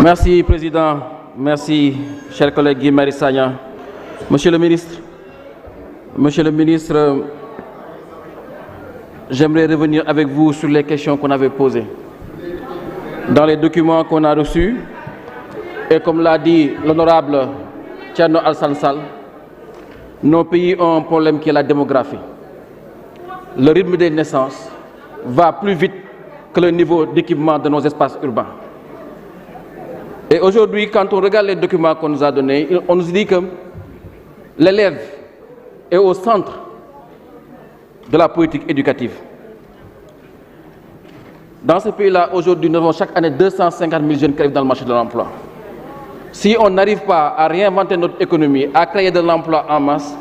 Merci, Président. Merci, cher collègue Guy Marius Sagna. Monsieur le ministre, j'aimerais revenir avec vous sur les questions qu'on avait posées. Dans les documents qu'on a reçus, et comme l'a dit l'honorable Thierno Alassane Sall, nos pays ont un problème qui est la démographie. Le rythme des naissances va plus vite que le niveau d'équipement de nos espaces urbains. Et aujourd'hui, quand on regarde les documents qu'on nous a donnés, on nous dit que l'élève est au centre de la politique éducative. Dans ce pays-là, aujourd'hui, nous avons chaque année 250 000 jeunes qui arrivent dans le marché de l'emploi. Si on n'arrive pas à réinventer notre économie, à créer de l'emploi en masse,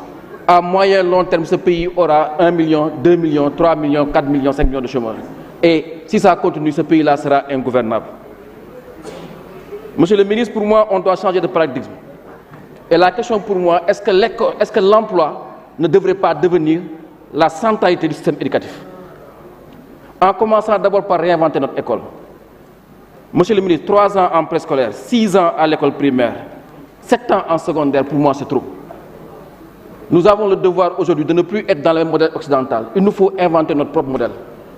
à moyen et long terme, ce pays aura 1 million, 2 millions, 3 millions, 4 millions, 5 millions de chômeurs. Et si ça continue, ce pays-là sera ingouvernable. Monsieur le ministre, pour moi, on doit changer de paradigme. Et la question pour moi, est-ce que l'emploi ne devrait pas devenir la centralité du système éducatif? En commençant d'abord par réinventer notre école. Monsieur le ministre, 3 ans en préscolaire, 6 ans à l'école primaire, 7 ans en secondaire, pour moi c'est trop. Nous avons le devoir aujourd'hui de ne plus être dans le modèle occidental. Il nous faut inventer notre propre modèle.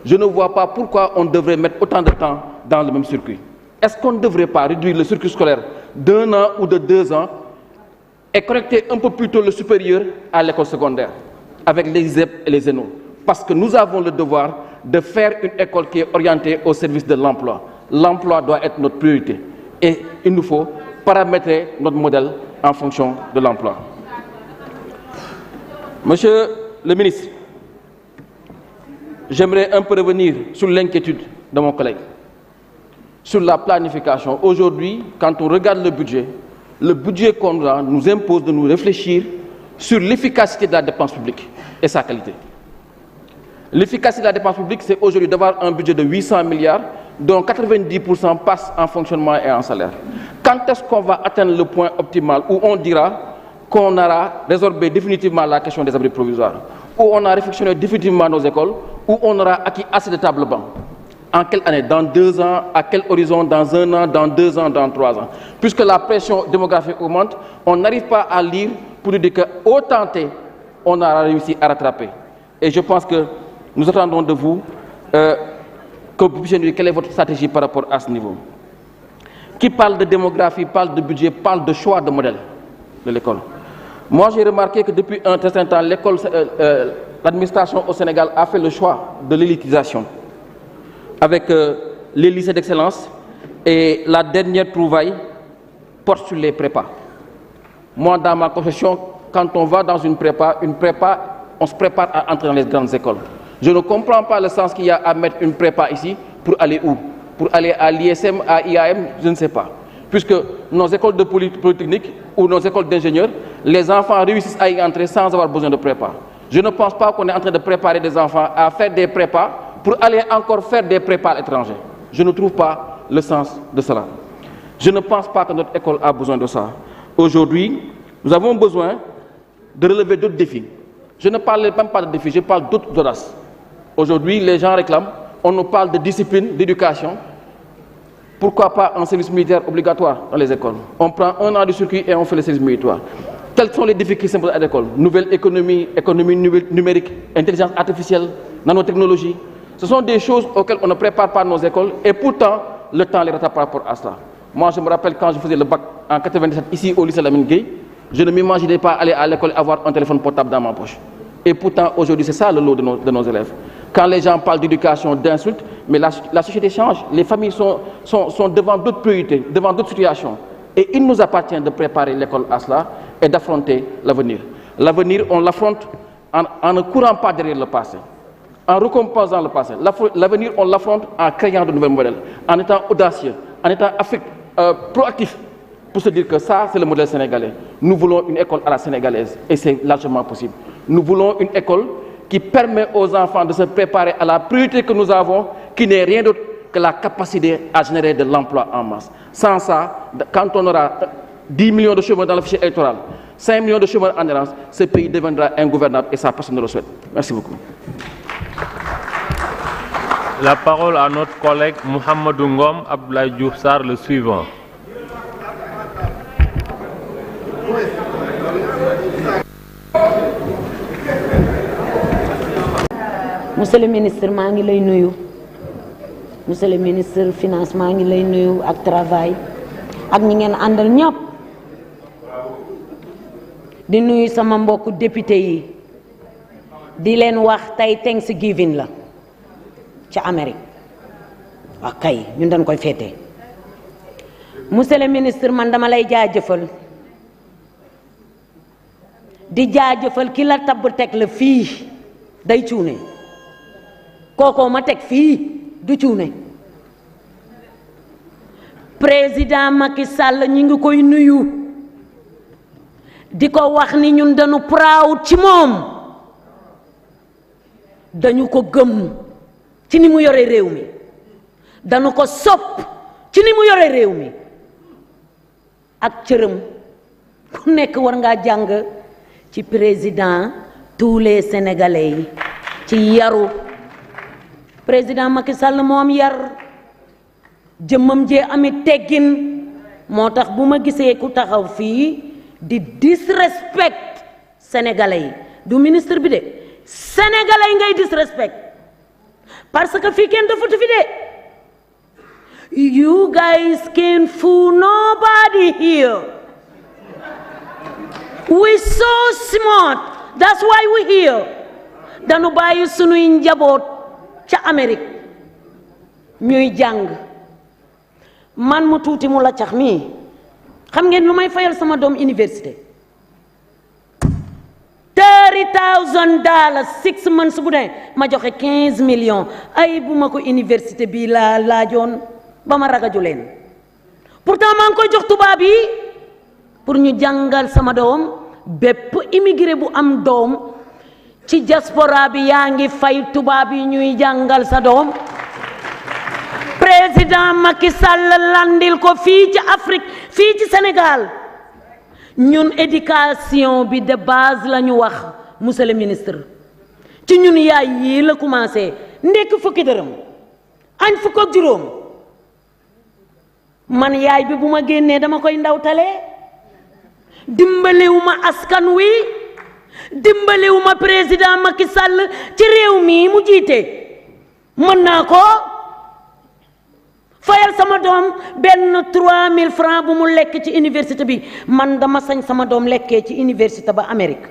Je ne vois pas pourquoi on devrait mettre autant de temps dans le même circuit. Est-ce qu'on ne devrait pas réduire le circuit scolaire d'1 an ou de 2 ans et connecter un peu plus tôt le supérieur à l'école secondaire avec les ISEP et les ENO? Parce que nous avons le devoir de faire une école qui est orientée au service de l'emploi. L'emploi doit être notre priorité et il nous faut paramétrer notre modèle en fonction de l'emploi. Monsieur le ministre, j'aimerais un peu revenir sur l'inquiétude de mon collègue, sur la planification. Aujourd'hui, quand on regarde le budget qu'on a nous impose de nous réfléchir sur l'efficacité de la dépense publique et sa qualité. L'efficacité de la dépense publique, c'est aujourd'hui d'avoir un budget de 800 milliards, dont 90% passent en fonctionnement et en salaire. Quand est-ce qu'on va atteindre le point optimal où on dira qu'on aura résorbé définitivement la question des abris provisoires, où on a réfectionné définitivement nos écoles, où on aura acquis assez de tables bancs? En quelle année? Dans 2 ans? À quel horizon? Dans 1 an? Dans 2 ans? Dans 3 ans? Puisque la pression démographique augmente, on n'arrive pas à lire pour nous dire qu'au tenté, on aura réussi à rattraper. Et je pense que nous attendons de vous que vous puissiez nous dire quelle est votre stratégie par rapport à ce niveau. Qui parle de démographie, parle de budget, parle de choix de modèle de l'école. Moi, j'ai remarqué que depuis un certain temps, l'administration au Sénégal a fait le choix de l'élitisation avec les lycées d'excellence et la dernière trouvaille porte sur les prépas. Moi, dans ma conception, quand on va dans une prépa, on se prépare à entrer dans les grandes écoles. Je ne comprends pas le sens qu'il y a à mettre une prépa ici pour aller où? Pour aller à l'ISM, à IAM, je ne sais pas. Puisque nos écoles de polytechnique ou nos écoles d'ingénieurs, les enfants réussissent à y entrer sans avoir besoin de prépa. Je ne pense pas qu'on est en train de préparer des enfants à faire des prépas pour aller encore faire des prépas à l'étranger. Je ne trouve pas le sens de cela. Je ne pense pas que notre école a besoin de ça. Aujourd'hui, nous avons besoin de relever d'autres défis. Je ne parle même pas de défis, je parle d'autres audaces. Aujourd'hui, les gens réclament, on nous parle de discipline, d'éducation. Pourquoi pas un service militaire obligatoire dans les écoles? On prend 1 an du circuit et on fait le service militaire. Quels sont les défis qui s'imposent à l'école? Nouvelle économie, économie numérique, intelligence artificielle, nanotechnologie. Ce sont des choses auxquelles on ne prépare pas nos écoles et pourtant, le temps les rattrape par rapport à cela. Moi, je me rappelle quand je faisais le bac en 97 ici au lycée Lamine Gueye, je ne m'imaginais pas aller à l'école et avoir un téléphone portable dans ma poche. Et pourtant, aujourd'hui, c'est ça le lot de nos élèves. Quand les gens parlent d'éducation, d'insultes, mais la société change. Les familles sont devant d'autres priorités, devant d'autres situations. Et il nous appartient de préparer l'école à cela et d'affronter l'avenir. L'avenir, on l'affronte en ne courant pas derrière le passé, en récompensant le passé. L'avenir, on l'affronte en créant de nouveaux modèles, en étant audacieux, en étant proactif, pour se dire que ça, c'est le modèle sénégalais. Nous voulons une école à la sénégalaise, et c'est largement possible. Nous voulons une école qui permet aux enfants de se préparer à la priorité que nous avons, qui n'est rien d'autre que la capacité à générer de l'emploi en masse. Sans ça, quand on aura 10 millions de chômeurs dans le fichier électoral, 5 millions de chômeurs en errance, ce pays deviendra ingouvernable et ça, personne ne le souhaite. Merci beaucoup. La parole à notre collègue Mohamedou Ngom Abdoulaye Diouf Sarr, le suivant. monsieur le ministre maa ngi lay nuyu monsieur le ministre finance maa ngi lay nuyu ak travail ak ñi ngeen àndal ñëpp di nuyu sama mbokku député yi di leen wax tey Thanksgiving la ci Amérique wax kay ñun dañ koy féete monsieur le ministre man dama lay jaajëfal di jaajëfal ki la tabb teg la fii day cuune kookoo ma teg fii du cuune président Macky Sall ñi ngi koy nuyu di ko wax ni ñun dañu proud ci moom dañu ko gëm ci ni mu yore réew mi dañu ko sopp ci ni mu yore réew mi ak cërëm ku nekk war ngaa jàng ci président tous les sénégalais yi ci yaru président Macky Sall moo am yar jëmmam jee amit teggin moo tax bu ma gisee ku taxaw fii di disrespect sénégalais yi du ministre bi de sénégalais yi ngay disrespect parce que fii kenn defutu fi de you guys can fool nobody here we so smart that's why we here dañu bàyyi sunuy njaboot ca Amérique ñuy jàng man mu tuuti mu la cax mii xam ngeen lu may fayal sama doom université $30,000 6 months bu ne ma joxe 15 millions ay bu ma ko université bii laa laajoon ba ma ragaju leen pourtant maa ngi koy jox tubaab yi pour ñu jàngal sama doom bépp immigré bu am doom ci diaspora bi yaa ngi fay tubaab yi ñuy jàngal sa doom président Macky Sall landil ko fii ci Afrique fii ci Sénégal ñun éducation bi de base la ñu wax monsieur le ministre ci ñun yaay yii la commencé ndekk fukki dërëm añ fukk ak juróom man yaay bi bu ma génnee dama koy ndawtale dimbaliwuma askan wi dimbaliwuma président Macky Sall ci réew mi mu jiite mën naa ko fayal sama doom benn 3000 francs bu mu lekk ci université bi man dama sañ sama doom lekkee ci université ba Amérique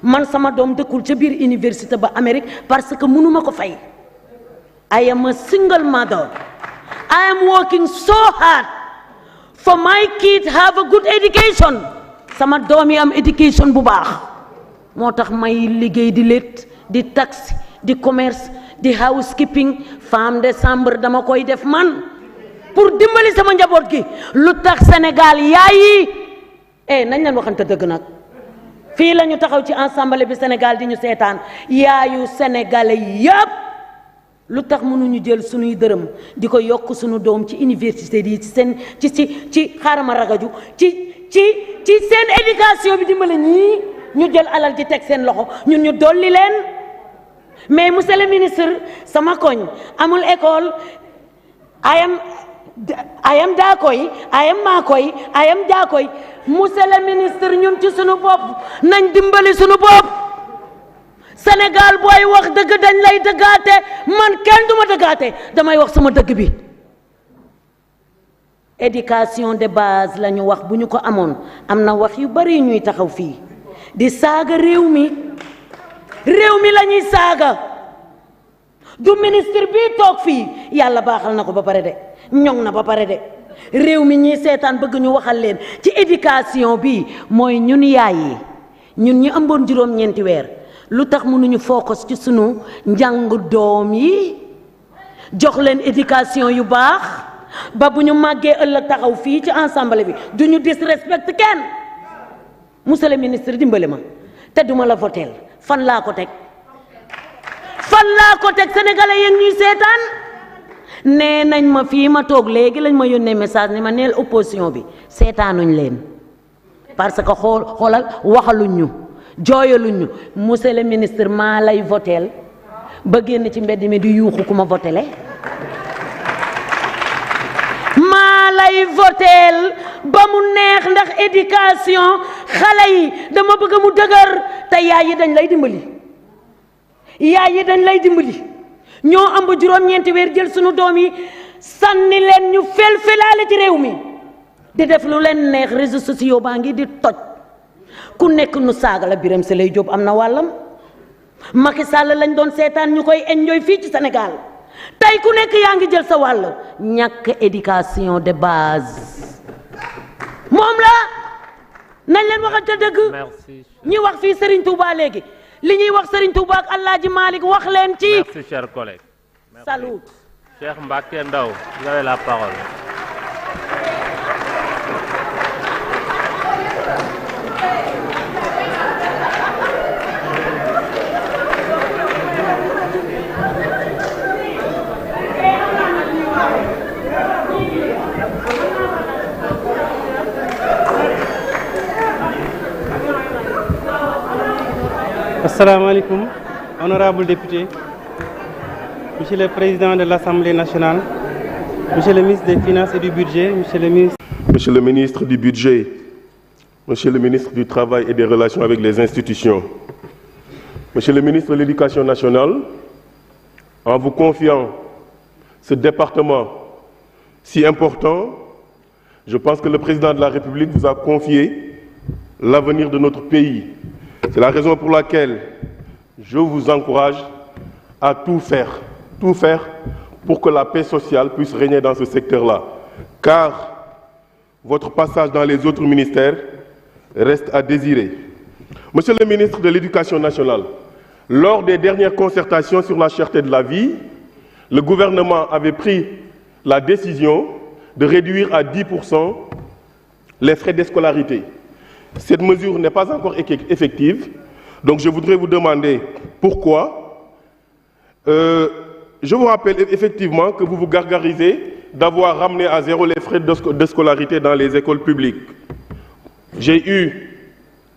man sama doom dëkkul ca biir université ba Amérique parce que mënuma ko fay I am a single mother I am working so hard for my kids have a good education sama doom yi am education bu baax moo tax may liggéey di létt di taxi di commerce di housekeeping femme de chambre dama koy def man pour dimbali sama njaboot gi lu tax Sénégal yaay yi nañ leen waxante dëgg nag fii la ñu taxaw ci ensemble bi Sénégal di ñu seetaan yaayu sénégalais yëpp lu tax mënuñu jël suñuy dërëm di ko yokk suñu doom ci université yi ci seen ci xaarama ragaju ci seen éducation bi dimbali ñii ñu jël alal ji teg seen loxo ñun ñu dolli leen mais monsieur le ministre sama koñ amul école I am Dakoy I am Makoy I am Dakoy monsieur le ministre ñun ci sunu bopp nañ dimbali sunu bopp Sénégal booy wax dëgg dañ lay dëggaate man kenn duma dëggaate damay wax sama dëgg bi éducation de base la ñu wax bu ñu ko amoon am na wax yu bari ñuy taxaw fii di saaga réew mi la ñuy saaga du ministre bi toog fii yàlla baaxal na ko ba pare de ñoŋ na ba pare de réew mi ñiy seetaan bëgg ñu waxal leen ci éducation bi mooy ñun yaay yi ñun ñu ëmboon juróom-ñeenti weer lu tax mënuñu focus ci sunu njàng doom yi jox leen éducation yu baax ba bu ñu màggee ëllëg taxaw fii ci ensemble bi du ñu disrespect kenn monsieur le ministre dimbali ma te duma la voteel fan laa ko teg sénégalais yéen ñuy seetaan nee nañ ma fii ma toog léegi lañ ma yónnee message ni ma neel opposition bi seetaanuñ leen parce que xoolal waxaluñ ñu jooyaluñ ñu monsieur le ministre maa lay voteel ba génn ci mbedd mi di yuuxu ku ma votele maa lay voteel ba mu neex ndax éducation xale yi dama bëgg mu dëgër te yaay yi dañ lay dimbali yaay yi dañ lay dimbali ñoo am ba juróom-ñeenti weer jël sunu doom yi sànni leen ñu fel-felaale ci réew mi di def lu leen neex réseaux sociaux baa ngi di toj ku nekk nu saaga la Birame Souleye Diop am na wàllam Macky Sall lañ doon seetaan ñu koy enjoy fii ci Sénégal tey ku nekk yaa ngi jël sa wàll ñàkk éducation de base moom la nañ leen waxante dëgg ñi wax fii Serigne Touba léegi li ñuy wax Serigne Touba ak Alaaji Malick wax leen ci. Merci chers collègues. Salut. Cheikh Mbacké Ndao, vous avez la parole. Assalamu alaikum, honorables députés, Monsieur le Président de l'Assemblée nationale, Monsieur le ministre des Finances et du Budget, Monsieur le ministre du Budget, Monsieur le ministre du Travail et des Relations avec les institutions, Monsieur le ministre de l'Éducation nationale, en vous confiant ce département si important, je pense que le Président de la République vous a confié l'avenir de notre pays. C'est la raison pour laquelle je vous encourage à tout faire pour que la paix sociale puisse régner dans ce secteur-là. Car votre passage dans les autres ministères reste à désirer. Monsieur le ministre de l'Éducation nationale, lors des dernières concertations sur la cherté de la vie, le gouvernement avait pris la décision de réduire à 10% les frais de scolarité. Cette mesure n'est pas encore effective, donc je voudrais vous demander pourquoi. Je vous rappelle effectivement que vous vous gargarisez d'avoir ramené à zéro les frais de scolarité dans les écoles publiques. J'ai eu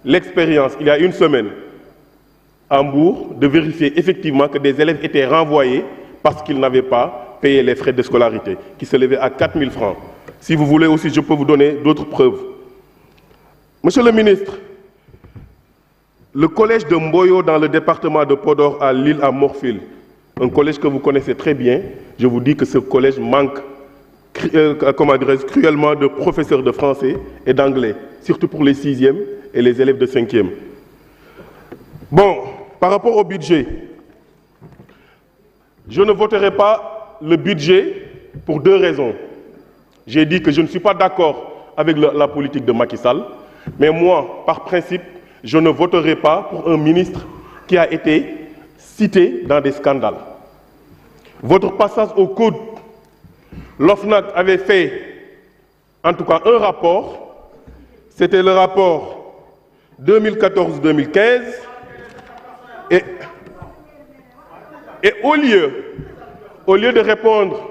l'expérience, il y a une semaine, à Hambourg, de vérifier effectivement que des élèves étaient renvoyés parce qu'ils n'avaient pas payé les frais de scolarité, qui s'élevaient à 4 000 francs. Si vous voulez aussi, je peux vous donner d'autres preuves. Monsieur le ministre, le collège de Mboyo dans le département de Podor à l'île à Morphil, un collège que vous connaissez très bien, je vous dis que ce collège manque cruellement de professeurs de français et d'anglais, surtout pour les 6e et les élèves de 5e. Bon, par rapport au budget, je ne voterai pas le budget pour deux raisons. J'ai dit que je ne suis pas d'accord avec la politique de Macky Sall. Mais moi, par principe, je ne voterai pas pour un ministre qui a été cité dans des scandales. Votre passage au code, l'OFNAC avait fait, en tout cas, un rapport. C'était le rapport 2014-2015. Et au lieu de répondre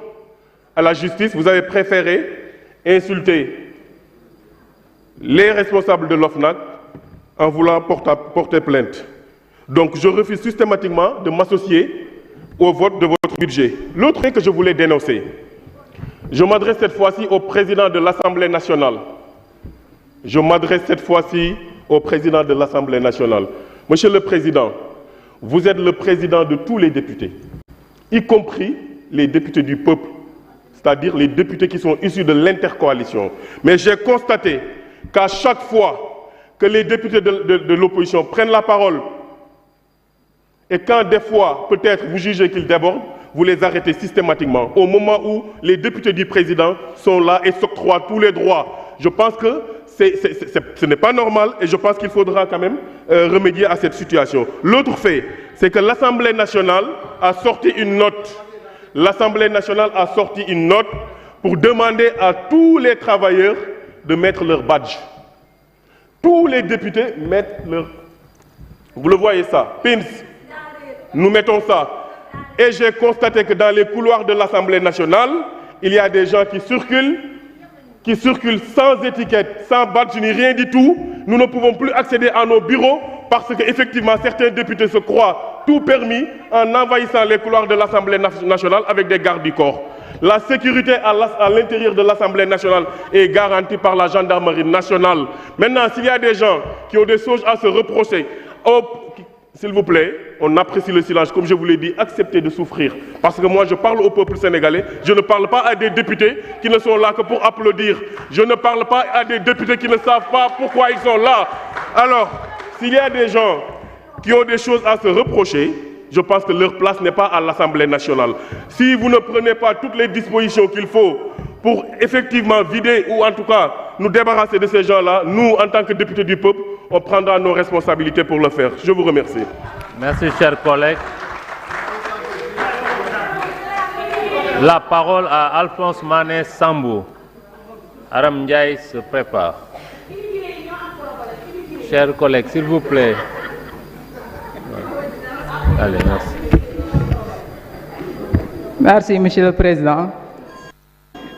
à la justice, vous avez préféré insulter les responsables de l'OFNAC en voulant porter plainte. Donc je refuse systématiquement de m'associer au vote de votre budget. L'autre point que je voulais dénoncer, je m'adresse cette fois-ci au président de l'Assemblée nationale. Monsieur le Président, vous êtes le président de tous les députés, y compris les députés du peuple, c'est-à-dire les députés qui sont issus de l'intercoalition. Mais j'ai constaté qu'à chaque fois que les députés de l'opposition prennent la parole, et quand des fois, peut-être, vous jugez qu'ils débordent, vous les arrêtez systématiquement, au moment où les députés du président sont là et s'octroient tous les droits. Je pense que ce n'est pas normal et je pense qu'il faudra quand même remédier à cette situation. L'autre fait, c'est que l'Assemblée nationale a sorti une note. L'Assemblée nationale a sorti une note pour demander à tous les travailleurs de mettre leur badge. Tous les députés mettent leur... Vous le voyez ça, pins, nous mettons ça. Et j'ai constaté que dans les couloirs de l'Assemblée nationale, il y a des gens qui circulent sans étiquette, sans badge ni rien du tout. Nous ne pouvons plus accéder à nos bureaux parce qu'effectivement certains députés se croient tout permis en envahissant les couloirs de l'Assemblée nationale avec des gardes du corps. La sécurité à l'intérieur de l'Assemblée nationale est garantie par la gendarmerie nationale. Maintenant, s'il y a des gens qui ont des choses à se reprocher, s'il vous plaît, on apprécie le silence. Comme je vous l'ai dit, acceptez de souffrir. Parce que moi, je parle au peuple sénégalais. Je ne parle pas à des députés qui ne sont là que pour applaudir. Je ne parle pas à des députés qui ne savent pas pourquoi ils sont là. Alors, s'il y a des gens qui ont des choses à se reprocher, je pense que leur place n'est pas à l'Assemblée nationale. Si vous ne prenez pas toutes les dispositions qu'il faut pour effectivement vider ou en tout cas nous débarrasser de ces gens-là, nous, en tant que députés du peuple, on prendra nos responsabilités pour le faire. Je vous remercie. Merci, chers collègues. La parole à Alphonse Mané Sambou. Aram Ndiaye se prépare. Chers collègues, s'il vous plaît. Allez, merci. Merci, Monsieur le Président.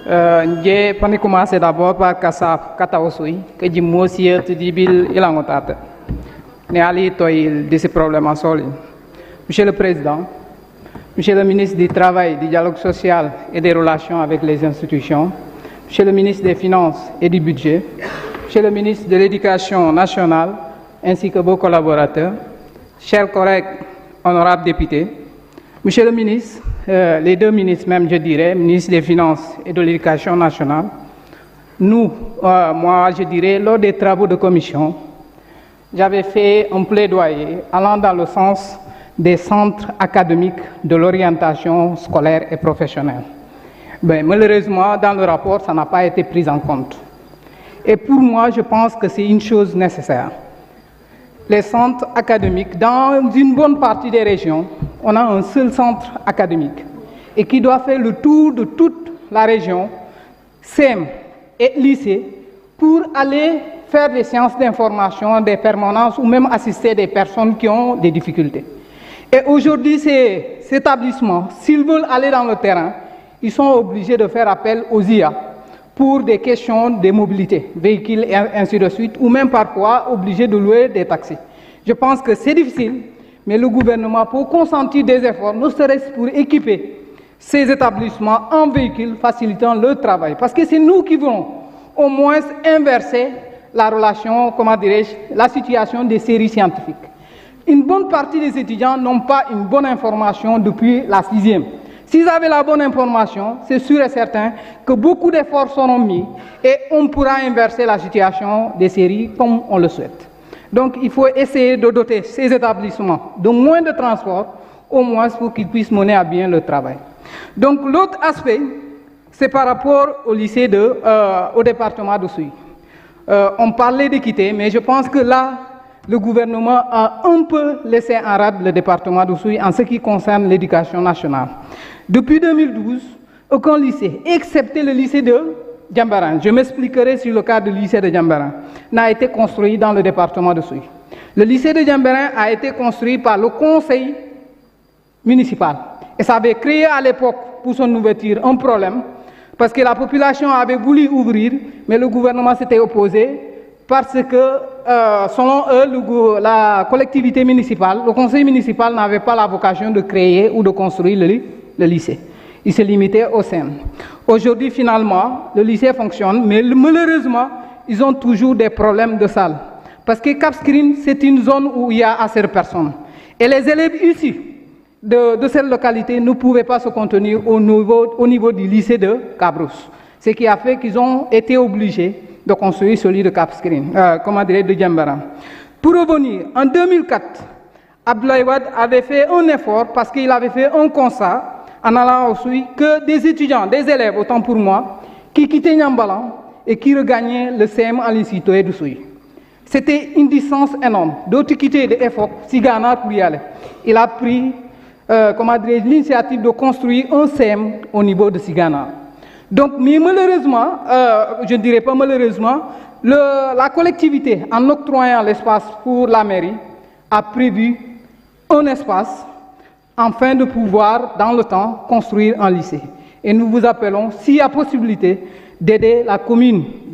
Je vais commencer d'abord par Kassaf Kataosui, que dit Monsieur Tidibil Ilangotata. Néali Toil de ces problèmes en sol. Monsieur le Président, Monsieur le ministre du Travail, du Dialogue social et des relations avec les institutions, Monsieur le ministre des Finances et du Budget, Monsieur le ministre de l'Éducation nationale, ainsi que vos collaborateurs, chers collègues, honorables députés, Monsieur le ministre, les deux ministres même, je dirais, ministre des Finances et de l'Éducation nationale, nous, moi, je dirais, lors des travaux de commission, j'avais fait un plaidoyer allant dans le sens des centres académiques de l'orientation scolaire et professionnelle. Ben, malheureusement, dans le rapport, ça n'a pas été pris en compte. Et pour moi, je pense que c'est une chose nécessaire. Les centres académiques, dans une bonne partie des régions, on a un seul centre académique et qui doit faire le tour de toute la région, CEM et lycée, pour aller faire des séances d'information, des permanences ou même assister des personnes qui ont des difficultés. Et aujourd'hui, ces établissements, s'ils veulent aller dans le terrain, ils sont obligés de faire appel aux IA pour des questions de mobilité, véhicules et ainsi de suite, ou même parfois obligés de louer des taxis. Je pense que c'est difficile, mais le gouvernement peut consentir des efforts, ne serait-ce pour équiper ces établissements en véhicules facilitant leur travail. Parce que c'est nous qui voulons au moins inverser la relation, comment dirais-je, la situation des séries scientifiques. Une bonne partie des étudiants n'ont pas une bonne information depuis la 6e. S'ils avaient la bonne information, c'est sûr et certain que beaucoup d'efforts seront mis et on pourra inverser la situation des séries comme on le souhaite. Donc il faut essayer de doter ces établissements de moins de transport, au moins pour qu'ils puissent mener à bien le travail. Donc l'autre aspect, c'est par rapport au lycée au département de Souy. On parlait d'équité, mais je pense que là, le gouvernement a un peu laissé en rade le département de Souy en ce qui concerne l'éducation nationale. Depuis 2012, aucun lycée, excepté le lycée de Djambaran, je m'expliquerai sur le cas du lycée de Djambaran, n'a été construit dans le département de Souy. Le lycée de Djambaran a été construit par le conseil municipal. Et ça avait créé à l'époque, pour son ouverture, un problème, parce que la population avait voulu ouvrir, mais le gouvernement s'était opposé, parce que, selon eux, la collectivité municipale, le conseil municipal n'avait pas la vocation de créer ou de construire le lycée. Il se limitait au SEM. Aujourd'hui, finalement, le lycée fonctionne, mais malheureusement, ils ont toujours des problèmes de salle. Parce que Cap Skirring, c'est une zone où il y a assez de personnes. Et les élèves issus de cette localité ne pouvaient pas se contenir au niveau du lycée de Cabrousse. Ce qui a fait qu'ils ont été obligés de construire celui de Cap Skirring, de Djambaran. Pour revenir, en 2004, Abdoulaye Wade avait fait un effort parce qu'il avait fait un constat en allant au Souy que des étudiants, des élèves, autant pour moi, qui quittaient Niambalan et qui regagnaient le CM à l'Institut de Souy. C'était une distance énorme. D'autres quittaient de EFOC, Sigana pour y aller. Il a pris l'initiative de construire un CM au niveau de Sigana. Donc, mais malheureusement, je ne dirais pas malheureusement, la collectivité, en octroyant l'espace pour la mairie, a prévu un espace afin de pouvoir, dans le temps, construire un lycée. Et nous vous appelons, s'il y a possibilité, d'aider la commune de